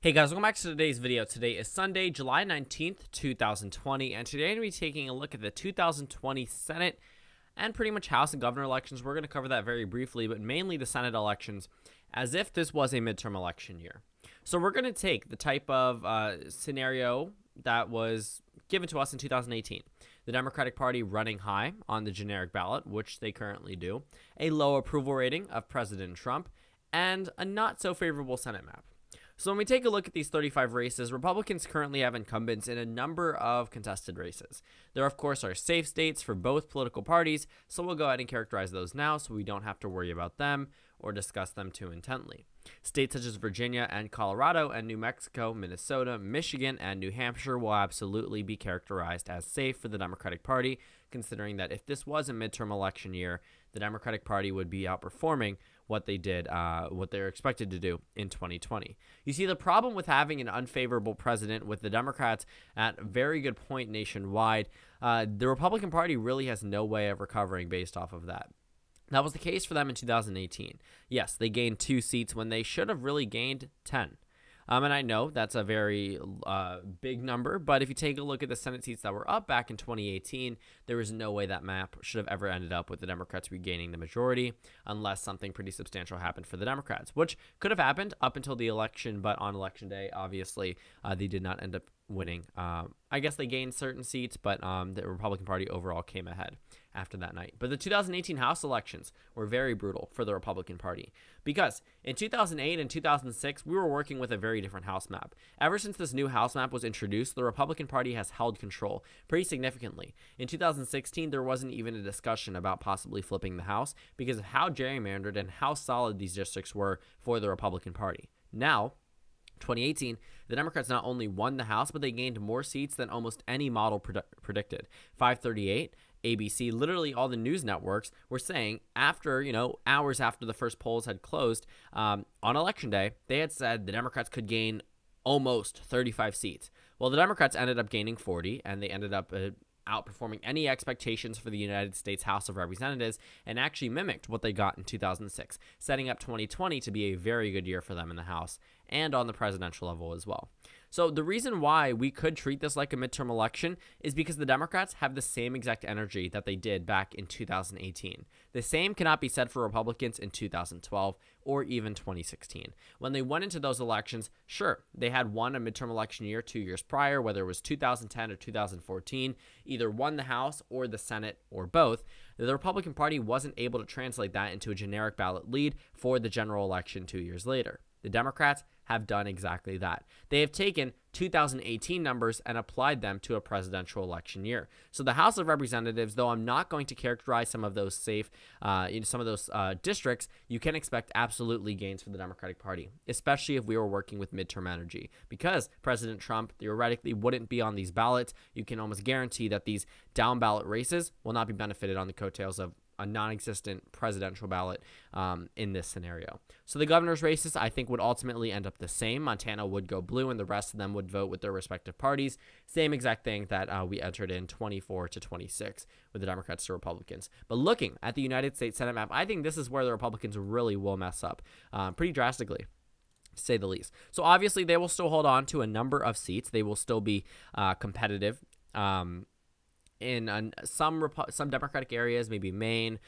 Hey guys, welcome back to today's video. Today is Sunday, July 19th, 2020, and today I'm going to be taking a look at the 2020 Senate and pretty much House and Governor elections. We're going to cover that very briefly, but mainly the Senate elections as if this was a midterm election year. So we're going to take the type of scenario that was given to us in 2018. The Democratic Party running high on the generic ballot, which they currently do, a low approval rating of President Trump, and a not so favorable Senate map. So when we take a look at these 35 races, Republicans currently have incumbents in a number of contested races. There, of course, are safe states for both political parties, so we'll go ahead and characterize those now so we don't have to worry about them or discuss them too intently. States such as Virginia and Colorado and New Mexico, Minnesota, Michigan, and New Hampshire will absolutely be characterized as safe for the Democratic Party, considering that if this was a midterm election year, the Democratic Party would be outperforming what they did, what they're expected to do in 2020. You see, the problem with having an unfavorable president with the Democrats at a very good point nationwide, the Republican Party really has no way of recovering based off of that. That was the case for them in 2018. Yes, they gained 2 seats when they should have really gained 10. And I know that's a very big number, but if you take a look at the Senate seats that were up back in 2018, there was no way that map should have ever ended up with the Democrats regaining the majority unless something pretty substantial happened for the Democrats, which could have happened up until the election, but on election day, obviously, they did not end up winning. I guess they gained certain seats, but the Republican Party overall came ahead after that night. But the 2018 House elections were very brutal for the Republican Party because in 2008 and 2006, we were working with a very different House map. Ever since this new House map was introduced, the Republican Party has held control pretty significantly. In 2016, there wasn't even a discussion about possibly flipping the House because of how gerrymandered and how solid these districts were for the Republican Party. Now, 2018, the Democrats not only won the House, but they gained more seats than almost any model predicted. 538, ABC, literally all the news networks were saying after, hours after the first polls had closed on election day, they had said the Democrats could gain almost 35 seats. Well, the Democrats ended up gaining 40, and they ended up outperforming any expectations for the United States House of Representatives and actually mimicked what they got in 2006, setting up 2020 to be a very good year for them in the House and on the presidential level as well. So the reason why we could treat this like a midterm election is because the Democrats have the same exact energy that they did back in 2018. The same cannot be said for Republicans in 2012 or even 2016. When they went into those elections, sure, they had won a midterm election year 2 years prior, whether it was 2010 or 2014, either won the House or the Senate or both. The Republican Party wasn't able to translate that into a generic ballot lead for the general election 2 years later. The Democrats have done exactly that. They have taken 2018 numbers and applied them to a presidential election year. So the House of Representatives, though I'm not going to characterize some of those safe, some of those districts, you can expect absolutely gains for the Democratic Party, especially if we were working with midterm energy. Because President Trump theoretically wouldn't be on these ballots, you can almost guarantee that these down ballot races will not be benefited on the coattails of a non-existent presidential ballot in this scenario. So the governor's races, I think, would ultimately end up the same. Montana would go blue, and the rest of them would vote with their respective parties. Same exact thing that we entered in 24 to 26 with the Democrats to Republicans. But looking at the United States Senate map, I think this is where the Republicans really will mess up pretty drastically, to say the least. So obviously, they will still hold on to a number of seats. They will still be competitive. In some Democratic areas, maybe Maine,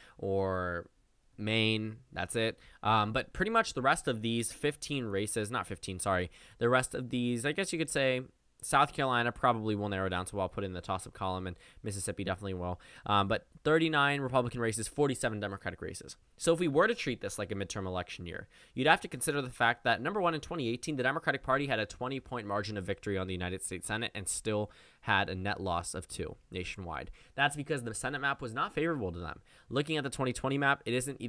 that's it. But pretty much the rest of these 15 races, not 15, sorry, the rest of these, I guess you could say, South Carolina probably will narrow down, so I'll put in the toss-up column, and Mississippi definitely will. But 39 Republican races, 47 Democratic races. So if we were to treat this like a midterm election year, you'd have to consider the fact that, number one, in 2018, the Democratic Party had a 20-point margin of victory on the United States Senate and still had a net loss of 2 nationwide. That's because the Senate map was not favorable to them. Looking at the 2020 map, it isn't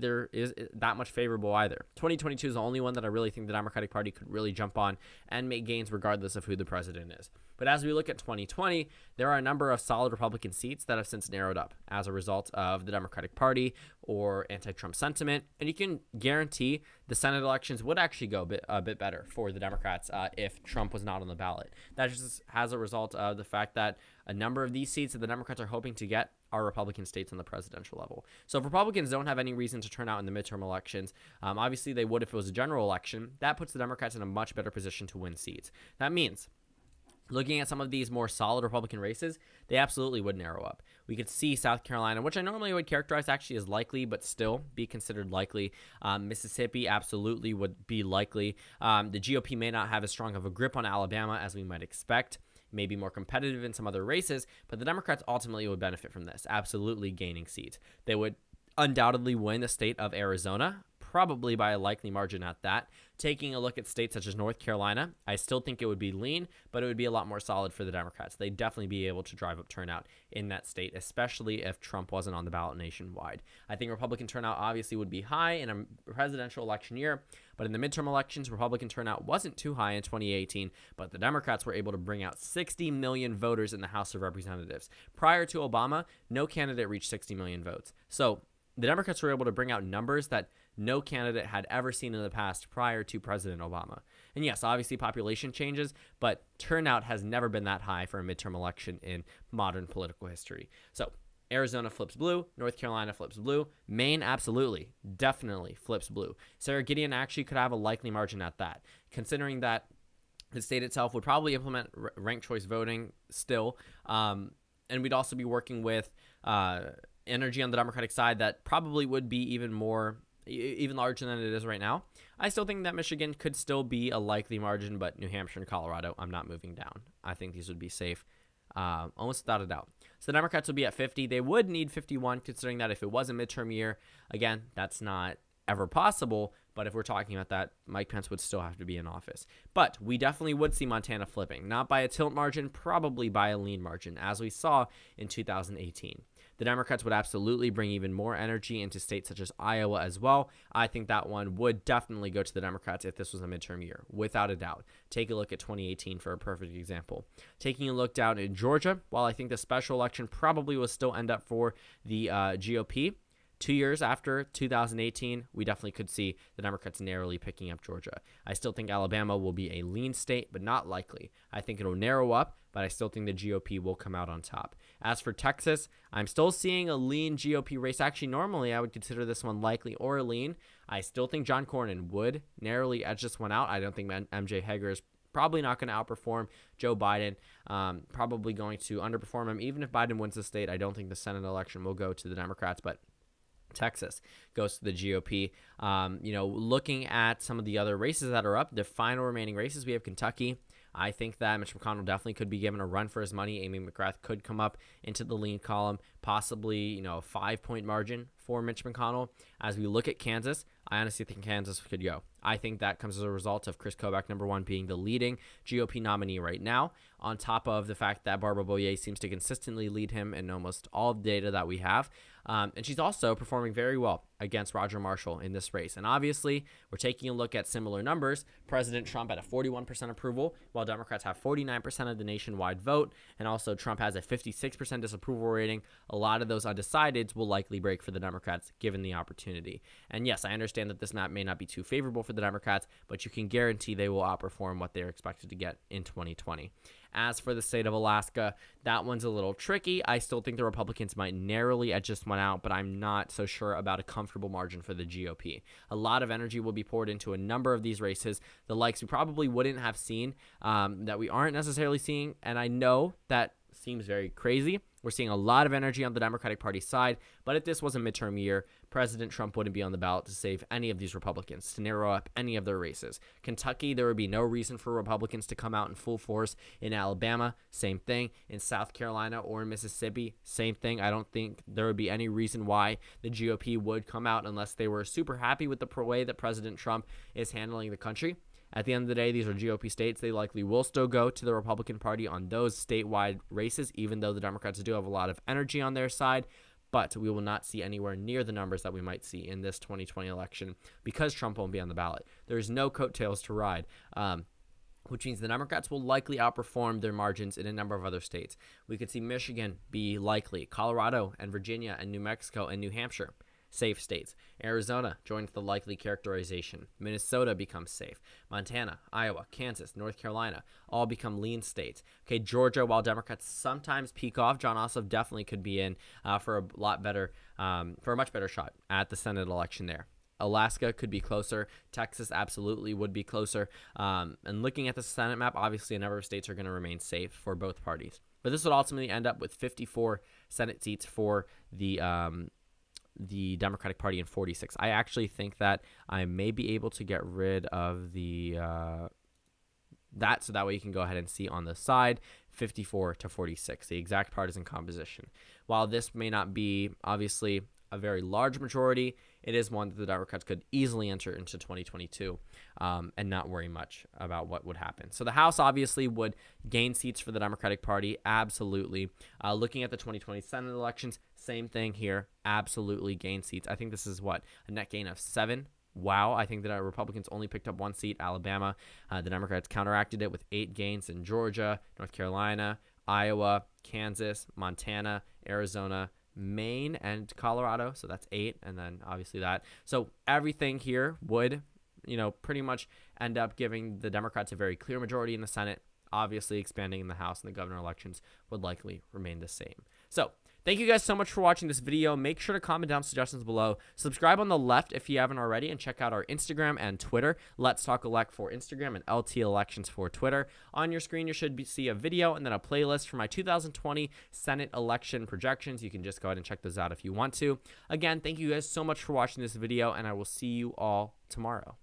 that much favorable either. 2022 is the only one that I really think the Democratic Party could really jump on and make gains regardless of who the president is. But as we look at 2020, there are a number of solid Republican seats that have since narrowed up as a result of the Democratic Party or anti-Trump sentiment. And you can guarantee the Senate elections would actually go a bit better for the Democrats if Trump was not on the ballot. That just as a result of the fact that a number of these seats that the Democrats are hoping to get are Republican states on the presidential level. So if Republicans don't have any reason to turn out in the midterm elections, obviously they would if it was a general election, that puts the Democrats in a much better position to win seats. That means looking at some of these more solid Republican races, they absolutely would narrow up. We could see South Carolina, which I normally would characterize actually as likely, but still be considered likely. Mississippi absolutely would be likely. The GOP may not have as strong of a grip on Alabama as we might expect. Maybe more competitive in some other races, but the Democrats ultimately would benefit from this, absolutely gaining seats. They would undoubtedly win the state of Arizona, probably by a likely margin at that. Taking a look at states such as North Carolina, I still think it would be lean, but it would be a lot more solid for the Democrats. They'd definitely be able to drive up turnout in that state, especially if Trump wasn't on the ballot nationwide. I think Republican turnout obviously would be high in a presidential election year, but in the midterm elections, Republican turnout wasn't too high in 2018, but the Democrats were able to bring out 60 million voters in the House of Representatives. Prior to Obama, no candidate reached 60 million votes. So the Democrats were able to bring out numbers that no candidate had ever seen in the past prior to President Obama. And yes, obviously population changes, but turnout has never been that high for a midterm election in modern political history. So Arizona flips blue, North Carolina flips blue, Maine absolutely, definitely flips blue. Sarah Gideon actually could have a likely margin at that, considering that the state itself would probably implement ranked choice voting still, and we'd also be working with energy on the Democratic side that probably would be even larger than it is right now. I still think that Michigan could still be a likely margin, but New Hampshire and Colorado, I'm not moving down. I think these would be safe, almost without a doubt. So the Democrats would be at 50. They would need 51, considering that if it was a midterm year, again, that's not ever possible. But if we're talking about that, Mike Pence would still have to be in office. But we definitely would see Montana flipping, not by a tilt margin, probably by a lean margin, as we saw in 2018. The Democrats would absolutely bring even more energy into states such as Iowa as well. I think that one would definitely go to the Democrats if this was a midterm year, without a doubt. Take a look at 2018 for a perfect example. Taking a look down in Georgia, while I think the special election probably will still end up for the GOP, 2 years after 2018, we definitely could see the Democrats narrowly picking up Georgia. I still think Alabama will be a lean state, but not likely. I think it'll narrow up, but I still think the GOP will come out on top. As for Texas, I'm still seeing a lean GOP race. Actually, normally I would consider this one likely or lean. I still think John Cornyn would narrowly edge this one out. I don't think MJ Heger is probably not going to outperform Joe Biden, probably going to underperform him. Even if Biden wins the state, I don't think the Senate election will go to the Democrats, but Texas goes to the GOP. Looking at some of the other races that are up, the final remaining races, we have Kentucky. I think that Mitch McConnell definitely could be given a run for his money. Amy McGrath could come up into the lean column, possibly, a 5-point margin for Mitch McConnell. As we look at Kansas, I honestly think Kansas could go. I think that comes as a result of Chris Kobach, number one, being the leading GOP nominee right now, on top of the fact that Barbara Boyer seems to consistently lead him in almost all the data that we have. And she's also performing very well against Roger Marshall in this race. And obviously, we're taking a look at similar numbers. President Trump at a 41% approval, while Democrats have 49% of the nationwide vote. And also Trump has a 56% disapproval rating. A lot of those undecideds will likely break for the Democrats given the opportunity. And yes, I understand that this map may not be too favorable for the Democrats, but you can guarantee they will outperform what they're expected to get in 2020. As for the state of Alaska, that one's a little tricky. I still think the Republicans might narrowly edge this one out, but I'm not so sure about a comfortable margin for the GOP. A lot of energy will be poured into a number of these races, the likes we probably wouldn't have seen, that we aren't necessarily seeing, and I know that seems very crazy. We're seeing a lot of energy on the Democratic Party side, but if this was a midterm year, President Trump wouldn't be on the ballot to save any of these Republicans, to narrow up any of their races. Kentucky, there would be no reason for Republicans to come out in full force. In Alabama, same thing. In South Carolina or in Mississippi, same thing. I don't think there would be any reason why the GOP would come out unless they were super happy with the way that President Trump is handling the country. At the end of the day, these are GOP states. They likely will still go to the Republican Party on those statewide races, even though the Democrats do have a lot of energy on their side. But we will not see anywhere near the numbers that we might see in this 2020 election because Trump won't be on the ballot. There's no coattails to ride, which means the Democrats will likely outperform their margins in a number of other states. We could see Michigan be likely, Colorado and Virginia and New Mexico and New Hampshire. safe states. Arizona joins the likely characterization. Minnesota becomes safe. Montana, Iowa, Kansas, North Carolina all become lean states. Okay, Georgia, while Democrats sometimes peak off, John Ossoff definitely could be in for a much better shot at the Senate election there. Alaska could be closer. Texas absolutely would be closer. And looking at the Senate map, obviously a number of states are going to remain safe for both parties. But this would ultimately end up with 54 Senate seats for the Democratic Party and 46. I actually think that I may be able to get rid of the so that way you can go ahead and see on the side 54 to 46, the exact partisan composition. While this may not be obviously a very large majority, it is one that the Democrats could easily enter into 2022 and not worry much about what would happen. So the House obviously would gain seats for the Democratic Party, absolutely. Looking at the 2020 Senate elections, same thing here, absolutely gain seats. I think this is a net gain of 7. Wow, I think that our Republicans only picked up 1 seat, Alabama. The Democrats counteracted it with 8 gains in Georgia, North Carolina, Iowa, Kansas, Montana, Arizona, Maine, and Colorado. So that's 8, and then obviously that. So everything here would, pretty much end up giving the Democrats a very clear majority in the Senate. Obviously, expanding in the House and the governor elections would likely remain the same. So thank you guys so much for watching this video. Make sure to comment down suggestions below. Subscribe on the left if you haven't already, and check out our Instagram and Twitter. Let's Talk Elect for Instagram and LT Elections for Twitter. On your screen, you should see a video and then a playlist for my 2020 Senate election projections. You can just go ahead and check those out if you want to. Again, thank you guys so much for watching this video, and I will see you all tomorrow.